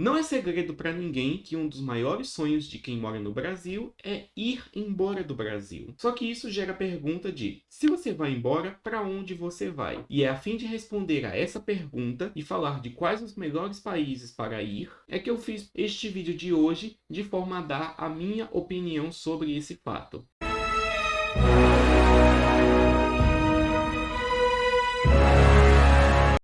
Não é segredo para ninguém que um dos maiores sonhos de quem mora no Brasil é ir embora do Brasil. Só que isso gera a pergunta de: se você vai embora, para onde você vai? E é a fim de responder a essa pergunta e falar de quais os melhores países para ir, é que eu fiz este vídeo de hoje de forma a dar a minha opinião sobre esse fato.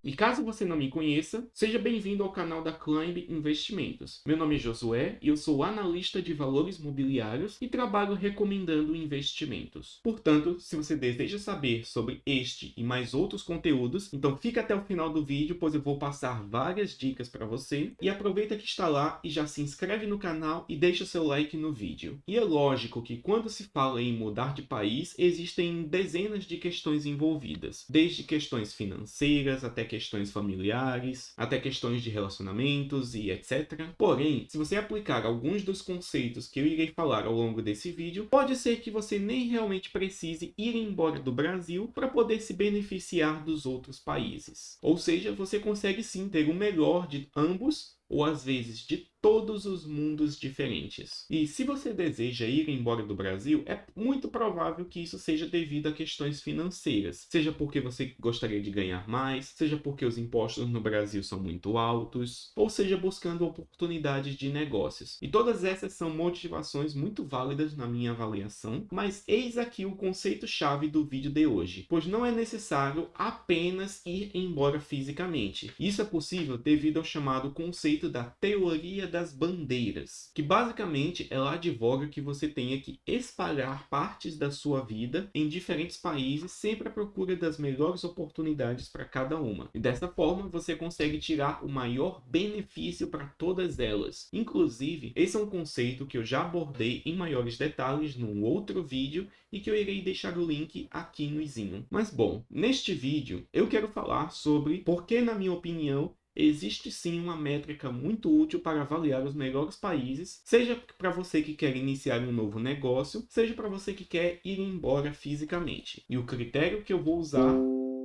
E caso você não me conheça, seja bem-vindo ao canal da Climb Investimentos. Meu nome é Josué e eu sou analista de valores mobiliários e trabalho recomendando investimentos. Portanto, se você deseja saber sobre este e mais outros conteúdos, então fica até o final do vídeo, pois eu vou passar várias dicas para você. E aproveita que está lá e já se inscreve no canal e deixa seu like no vídeo. E é lógico que quando se fala em mudar de país, existem dezenas de questões envolvidas, desde questões financeiras até questões familiares, até questões de relacionamentos e etc. Porém, se você aplicar alguns dos conceitos que eu irei falar ao longo desse vídeo, pode ser que você nem realmente precise ir embora do Brasil para poder se beneficiar dos outros países. Ou seja, você consegue sim ter o melhor de ambos, ou às vezes de todos os mundos diferentes. E se você deseja ir embora do Brasil, é muito provável que isso seja devido a questões financeiras. Seja porque você gostaria de ganhar mais, seja porque os impostos no Brasil são muito altos, ou seja buscando oportunidades de negócios. E todas essas são motivações muito válidas na minha avaliação, mas eis aqui o conceito-chave do vídeo de hoje, pois não é necessário apenas ir embora fisicamente. Isso é possível devido ao chamado conceito da teoria das bandeiras, que basicamente ela advoga que você tenha que espalhar partes da sua vida em diferentes países, sempre à procura das melhores oportunidades para cada uma. E dessa forma você consegue tirar o maior benefício para todas elas. Inclusive, esse é um conceito que eu já abordei em maiores detalhes num outro vídeo e que eu irei deixar o link aqui no izinho. Mas bom, neste vídeo eu quero falar sobre por que, na minha opinião, existe sim uma métrica muito útil para avaliar os melhores países, seja para você que quer iniciar um novo negócio, seja para você que quer ir embora fisicamente. E o critério que eu vou usar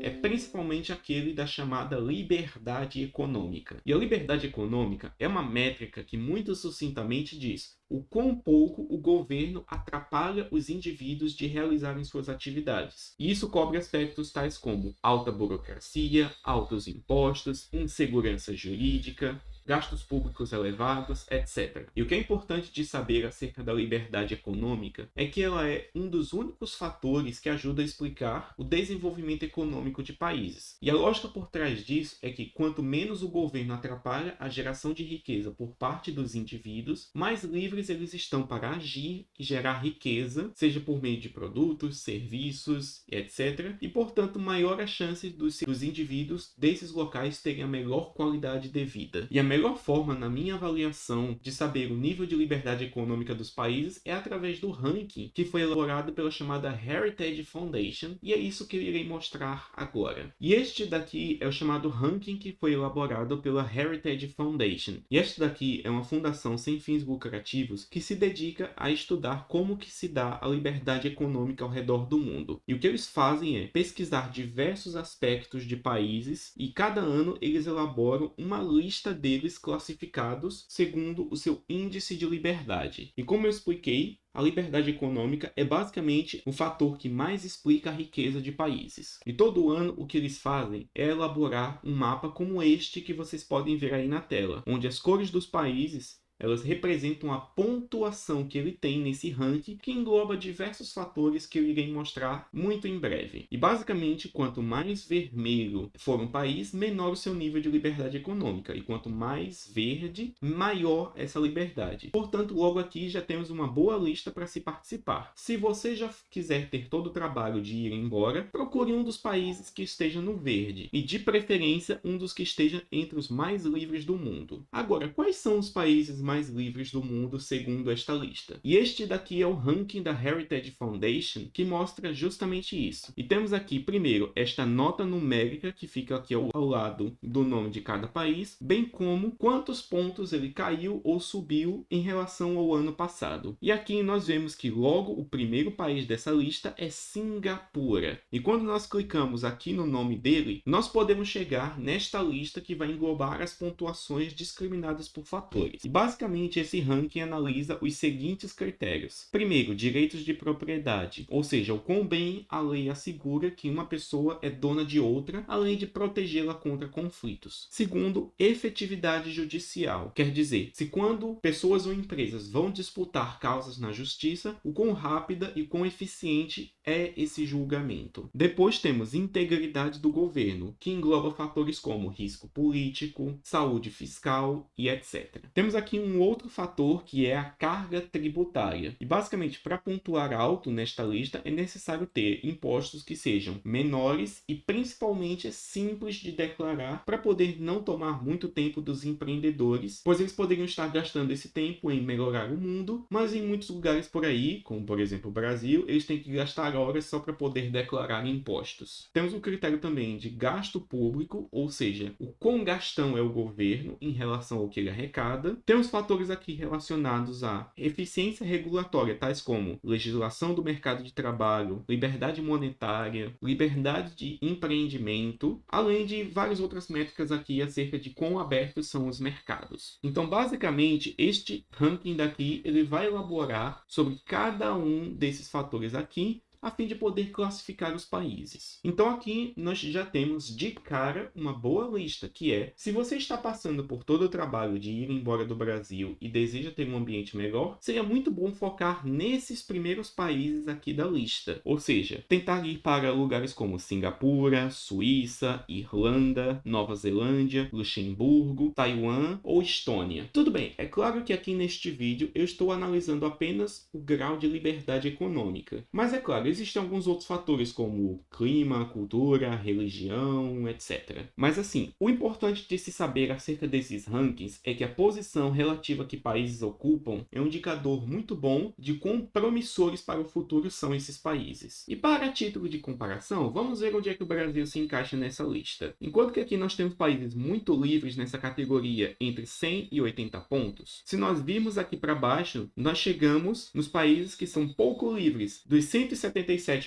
é principalmente aquele da chamada liberdade econômica. E a liberdade econômica é uma métrica que muito sucintamente diz o quão pouco o governo atrapalha os indivíduos de realizarem suas atividades. E isso cobre aspectos tais como alta burocracia, altos impostos, insegurança jurídica, gastos públicos elevados, etc. E o que é importante de saber acerca da liberdade econômica é que ela é um dos únicos fatores que ajuda a explicar o desenvolvimento econômico de países. E a lógica por trás disso é que quanto menos o governo atrapalha a geração de riqueza por parte dos indivíduos, mais livres eles estão para agir e gerar riqueza, seja por meio de produtos, serviços, etc. E, portanto, maior a chance dos indivíduos desses locais terem a melhor qualidade de vida. E a melhor forma, na minha avaliação, de saber o nível de liberdade econômica dos países é através do ranking que foi elaborado pela chamada Heritage Foundation, e é isso que eu irei mostrar agora. E este daqui é o chamado ranking que foi elaborado pela Heritage Foundation. E este daqui é uma fundação sem fins lucrativos que se dedica a estudar como que se dá a liberdade econômica ao redor do mundo. E o que eles fazem é pesquisar diversos aspectos de países e cada ano eles elaboram uma lista deles classificados segundo o seu índice de liberdade. E como eu expliquei, a liberdade econômica é basicamente o fator que mais explica a riqueza de países. E todo ano o que eles fazem é elaborar um mapa como este que vocês podem ver aí na tela, onde as cores dos países elas representam a pontuação que ele tem nesse ranking, que engloba diversos fatores que eu irei mostrar muito em breve. E basicamente, quanto mais vermelho for um país, menor o seu nível de liberdade econômica. E quanto mais verde, maior essa liberdade. Portanto, logo aqui já temos uma boa lista para se participar. Se você já quiser ter todo o trabalho de ir embora, procure um dos países que esteja no verde. E de preferência, um dos que esteja entre os mais livres do mundo. Agora, quais são os países mais mais livres do mundo segundo esta lista. E este daqui é o ranking da Heritage Foundation, que mostra justamente isso. E temos aqui, primeiro, esta nota numérica que fica aqui ao lado do nome de cada país, bem como quantos pontos ele caiu ou subiu em relação ao ano passado. E aqui nós vemos que logo o primeiro país dessa lista é Singapura. E quando nós clicamos aqui no nome dele, nós podemos chegar nesta lista que vai englobar as pontuações discriminadas por fatores. E basicamente esse ranking analisa os seguintes critérios. Primeiro, direitos de propriedade, ou seja, o quão bem a lei assegura que uma pessoa é dona de outra, além de protegê-la contra conflitos. Segundo, efetividade judicial, quer dizer, se quando pessoas ou empresas vão disputar causas na justiça, o quão rápida e quão eficiente é esse julgamento. Depois temos integridade do governo, que engloba fatores como risco político, saúde fiscal e etc. Temos aqui um outro fator que é a carga tributária. E basicamente, para pontuar alto nesta lista, é necessário ter impostos que sejam menores e principalmente simples de declarar para poder não tomar muito tempo dos empreendedores, pois eles poderiam estar gastando esse tempo em melhorar o mundo, mas em muitos lugares por aí, como por exemplo o Brasil, eles têm que gastar horas só para poder declarar impostos. Temos um critério também de gasto público, ou seja, o quão gastão é o governo em relação ao que ele arrecada. Temos fatores aqui relacionados à eficiência regulatória, tais como legislação do mercado de trabalho, liberdade monetária, liberdade de empreendimento, além de várias outras métricas aqui acerca de quão abertos são os mercados. Então, basicamente, este ranking daqui ele vai elaborar sobre cada um desses fatores aqui, a fim de poder classificar os países. Então aqui nós já temos de cara uma boa lista, que é, se você está passando por todo o trabalho de ir embora do Brasil e deseja ter um ambiente melhor, seria muito bom focar nesses primeiros países aqui da lista. Ou seja, tentar ir para lugares como Singapura, Suíça, Irlanda, Nova Zelândia, Luxemburgo, Taiwan ou Estônia. Tudo bem, é claro que aqui neste vídeo eu estou analisando apenas o grau de liberdade econômica. Mas é claro, existem alguns outros fatores como clima, cultura, religião, etc. Mas assim, o importante de se saber acerca desses rankings é que a posição relativa que países ocupam é um indicador muito bom de quão promissores para o futuro são esses países. E para título de comparação, vamos ver onde é que o Brasil se encaixa nessa lista. Enquanto que aqui nós temos países muito livres nessa categoria entre 100 e 80 pontos, se nós virmos aqui para baixo, nós chegamos nos países que são pouco livres. Dos 177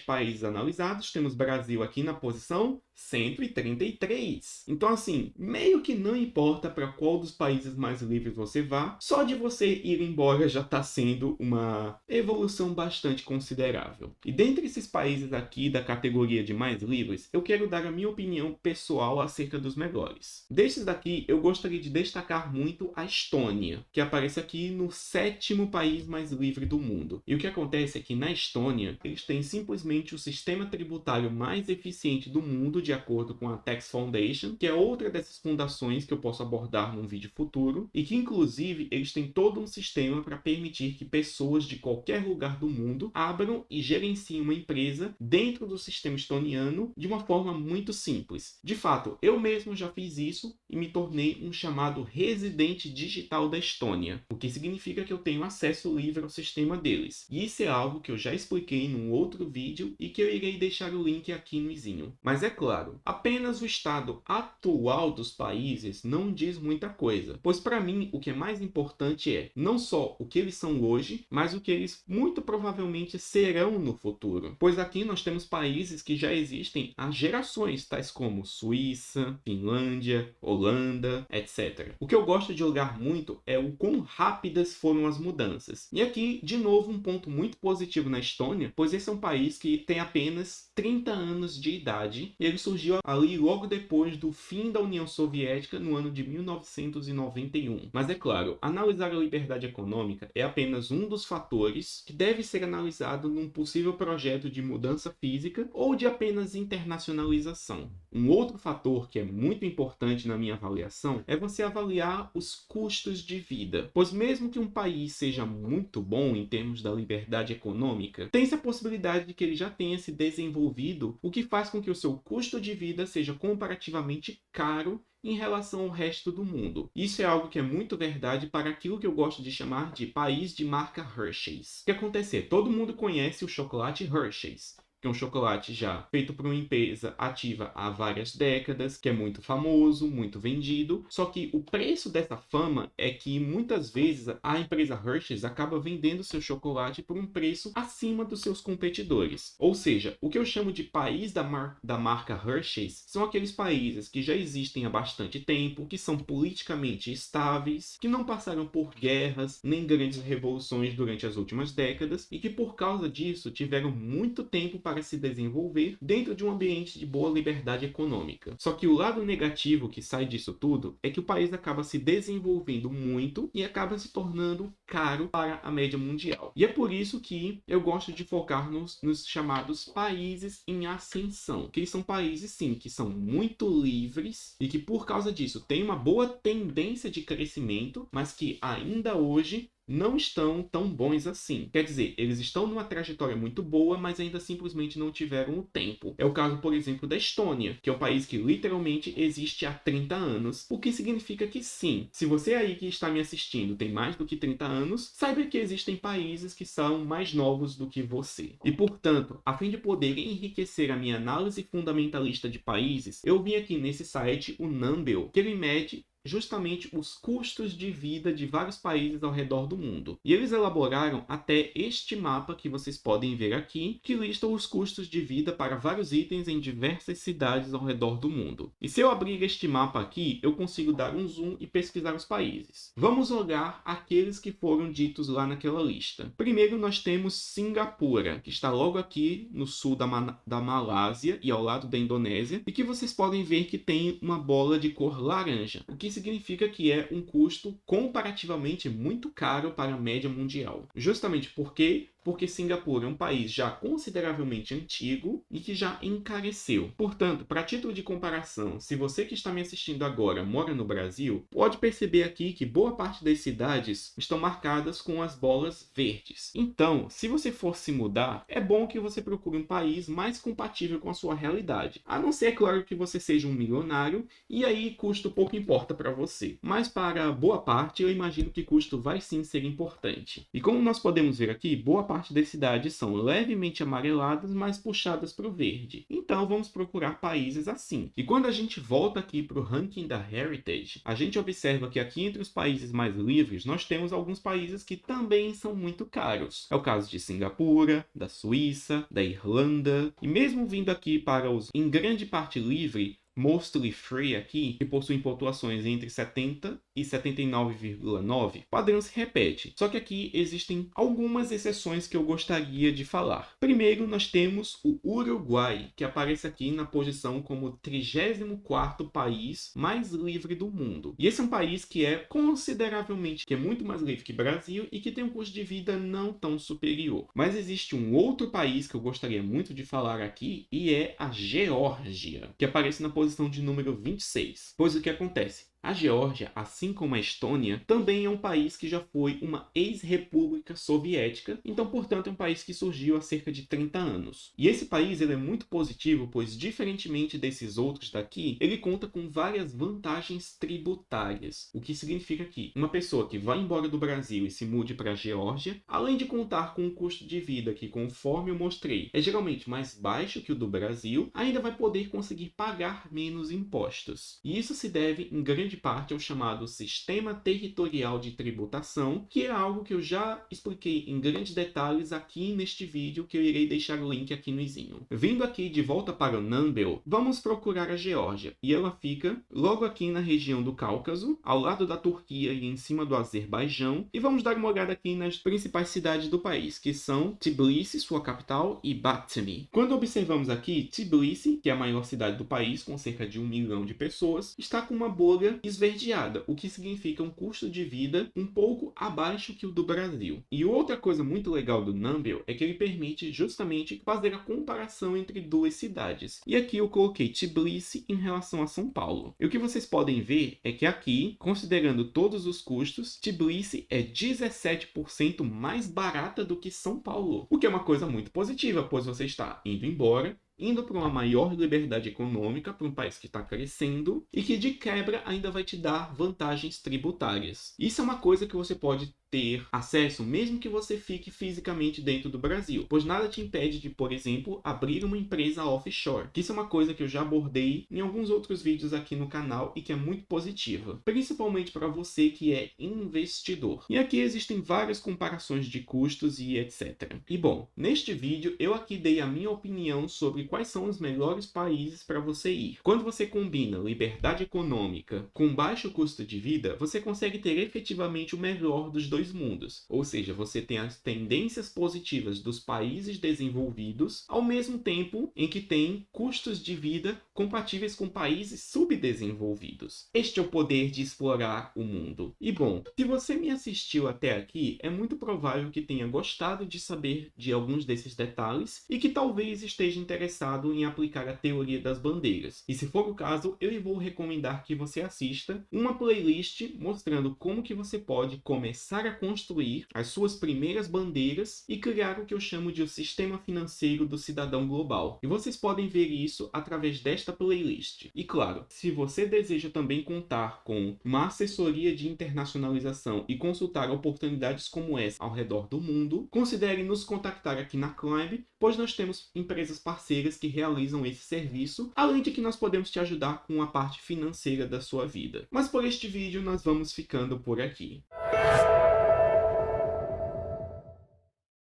países analisados, temos Brasil aqui na posição 133. Então assim, meio que não importa para qual dos países mais livres você vá, só de você ir embora já está sendo uma evolução bastante considerável. E dentre esses países aqui da categoria de mais livres, eu quero dar a minha opinião pessoal acerca dos melhores. Desses daqui, eu gostaria de destacar muito a Estônia, que aparece aqui no 7º país mais livre do mundo. E o que acontece é que na Estônia, eles têm simplesmente o sistema tributário mais eficiente do mundo, de acordo com a Tax Foundation, que é outra dessas fundações que eu posso abordar num vídeo futuro, e que inclusive eles têm todo um sistema para permitir que pessoas de qualquer lugar do mundo abram e gerenciem uma empresa dentro do sistema estoniano de uma forma muito simples. De fato, eu mesmo já fiz isso e me tornei um chamado residente digital da Estônia, o que significa que eu tenho acesso livre ao sistema deles. E isso é algo que eu já expliquei num outro vídeo e que eu irei deixar o link aqui no izinho. Mas é claro, apenas o estado atual dos países não diz muita coisa, pois para mim o que é mais importante é não só o que eles são hoje, mas o que eles muito provavelmente serão no futuro. Pois aqui nós temos países que já existem há gerações, tais como Suíça, Finlândia, Holanda, etc. O que eu gosto de olhar muito é o quão rápidas foram as mudanças. E aqui, de novo, um ponto muito positivo na Estônia, pois esse é um país que tem apenas 30 anos de idade e ele surgiu ali logo depois do fim da União Soviética no ano de 1991. Mas é claro, analisar a liberdade econômica é apenas um dos fatores que deve ser analisado num possível projeto de mudança física ou de apenas internacionalização. Um outro fator que é muito importante na minha avaliação é você avaliar os custos de vida, pois mesmo que um país seja muito bom em termos da liberdade econômica, tem-se a possibilidade de que ele já tenha se desenvolvido, o que faz com que o seu custo custo de vida seja comparativamente caro em relação ao resto do mundo. Isso é algo que é muito verdade para aquilo que eu gosto de chamar de país de marca Hershey's. O que acontece? Todo mundo conhece o chocolate Hershey's, que é um chocolate já feito por uma empresa ativa há várias décadas, que é muito famoso, muito vendido. Só que o preço dessa fama é que muitas vezes a empresa Hershey's acaba vendendo seu chocolate por um preço acima dos seus competidores. Ou seja, o que eu chamo de país da marca Hershey's são aqueles países que já existem há bastante tempo, que são politicamente estáveis, que não passaram por guerras nem grandes revoluções durante as últimas décadas e que por causa disso tiveram muito tempo para se desenvolver dentro de um ambiente de boa liberdade econômica. Só que o lado negativo que sai disso tudo é que o país acaba se desenvolvendo muito e acaba se tornando caro para a média mundial. E é por isso que eu gosto de focar nos chamados países em ascensão, que são países sim, que são muito livres e que por causa disso têm uma boa tendência de crescimento, mas que ainda hoje não estão tão bons assim. Quer dizer, eles estão numa trajetória muito boa, mas ainda simplesmente não tiveram o tempo. É o caso, por exemplo, da Estônia, que é um país que literalmente existe há 30 anos, o que significa que sim, se você aí que está me assistindo tem mais do que 30 anos, saiba que existem países que são mais novos do que você. E, portanto, a fim de poder enriquecer a minha análise fundamentalista de países, eu vim aqui nesse site, o Numbeo, que ele mede justamente os custos de vida de vários países ao redor do mundo. E eles elaboraram até este mapa que vocês podem ver aqui, que lista os custos de vida para vários itens em diversas cidades ao redor do mundo. E se eu abrir este mapa aqui, eu consigo dar um zoom e pesquisar os países. Vamos olhar aqueles que foram ditos lá naquela lista. Primeiro nós temos Singapura, que está logo aqui no sul da Malásia e ao lado da Indonésia, e que vocês podem ver que tem uma bola de cor laranja, o que significa que é um custo comparativamente muito caro para a média mundial. Justamente porque Singapura é um país já consideravelmente antigo e que já encareceu. Portanto, para título de comparação, se você que está me assistindo agora mora no Brasil, pode perceber aqui que boa parte das cidades estão marcadas com as bolas verdes. Então, se você for se mudar, é bom que você procure um país mais compatível com a sua realidade. A não ser, claro, que você seja um milionário e aí custo pouco importa para você. Mas para boa parte, eu imagino que custo vai sim ser importante. E como nós podemos ver aqui, boa parte das cidades são levemente amareladas, mas puxadas para o verde. Então vamos procurar países assim. E quando a gente volta aqui para o ranking da Heritage, a gente observa que aqui entre os países mais livres, nós temos alguns países que também são muito caros. É o caso de Singapura, da Suíça, da Irlanda, e mesmo vindo aqui para os em grande parte livre, Mostly Free aqui, que possuem pontuações entre 70 e 79,9, o padrão se repete. Só que aqui existem algumas exceções que eu gostaria de falar. Primeiro, nós temos o Uruguai, que aparece aqui na posição como 34º país mais livre do mundo. E esse é um país que é consideravelmente, que é muito mais livre que o Brasil e que tem um custo de vida não tão superior. Mas existe um outro país que eu gostaria muito de falar aqui e é a Geórgia, que aparece na posição de número 26. Pois o que acontece? A Geórgia, assim como a Estônia, também é um país que já foi uma ex-república soviética, então, portanto, é um país que surgiu há cerca de 30 anos. E esse país ele é muito positivo, pois, diferentemente desses outros daqui, ele conta com várias vantagens tributárias, o que significa que uma pessoa que vai embora do Brasil e se mude para a Geórgia, além de contar com um custo de vida que, conforme eu mostrei, é geralmente mais baixo que o do Brasil, ainda vai poder conseguir pagar menos impostos. E isso se deve, em grande parte, ao chamado Sistema Territorial de Tributação, que é algo que eu já expliquei em grandes detalhes aqui neste vídeo, que eu irei deixar o link aqui no izinho. Vindo aqui de volta para o Numbeo, vamos procurar a Geórgia, e ela fica logo aqui na região do Cáucaso, ao lado da Turquia e em cima do Azerbaijão, e vamos dar uma olhada aqui nas principais cidades do país, que são Tbilisi, sua capital, e Batumi. Quando observamos aqui, Tbilisi, que é a maior cidade do país, com cerca de 1 milhão de pessoas, está com uma bolha esverdeada, o que significa um custo de vida um pouco abaixo que o do Brasil. E outra coisa muito legal do Numbeo é que ele permite justamente fazer a comparação entre duas cidades. E aqui eu coloquei Tbilisi em relação a São Paulo. E o que vocês podem ver é que aqui, considerando todos os custos, Tbilisi é 17% mais barata do que São Paulo, o que é uma coisa muito positiva, pois você está indo embora indo para uma maior liberdade econômica, para um país que está crescendo e que de quebra ainda vai te dar vantagens tributárias. Isso é uma coisa que você pode ter acesso mesmo que você fique fisicamente dentro do Brasil, pois nada te impede de, por exemplo, abrir uma empresa offshore, que isso é uma coisa que eu já abordei em alguns outros vídeos aqui no canal e que é muito positiva, principalmente para você que é investidor. E aqui existem várias comparações de custos e etc. E bom, neste vídeo eu aqui dei a minha opinião sobre quais são os melhores países para você ir. Quando você combina liberdade econômica com baixo custo de vida, você consegue ter efetivamente o melhor dos dois mundos. Ou seja, você tem as tendências positivas dos países desenvolvidos, ao mesmo tempo em que tem custos de vida compatíveis com países subdesenvolvidos. Este é o poder de explorar o mundo. E bom, se você me assistiu até aqui, é muito provável que tenha gostado de saber de alguns desses detalhes e que talvez esteja interessado em aplicar a teoria das bandeiras. E se for o caso, eu vou recomendar que você assista uma playlist mostrando como que você pode começar a construir as suas primeiras bandeiras e criar o que eu chamo de o sistema financeiro do cidadão global. E vocês podem ver isso através desta playlist. E claro, se você deseja também contar com uma assessoria de internacionalização e consultar oportunidades como essa ao redor do mundo, considere nos contactar aqui na Climb, pois nós temos empresas parceiras que realizam esse serviço, além de que nós podemos te ajudar com a parte financeira da sua vida. Mas por este vídeo nós vamos ficando por aqui.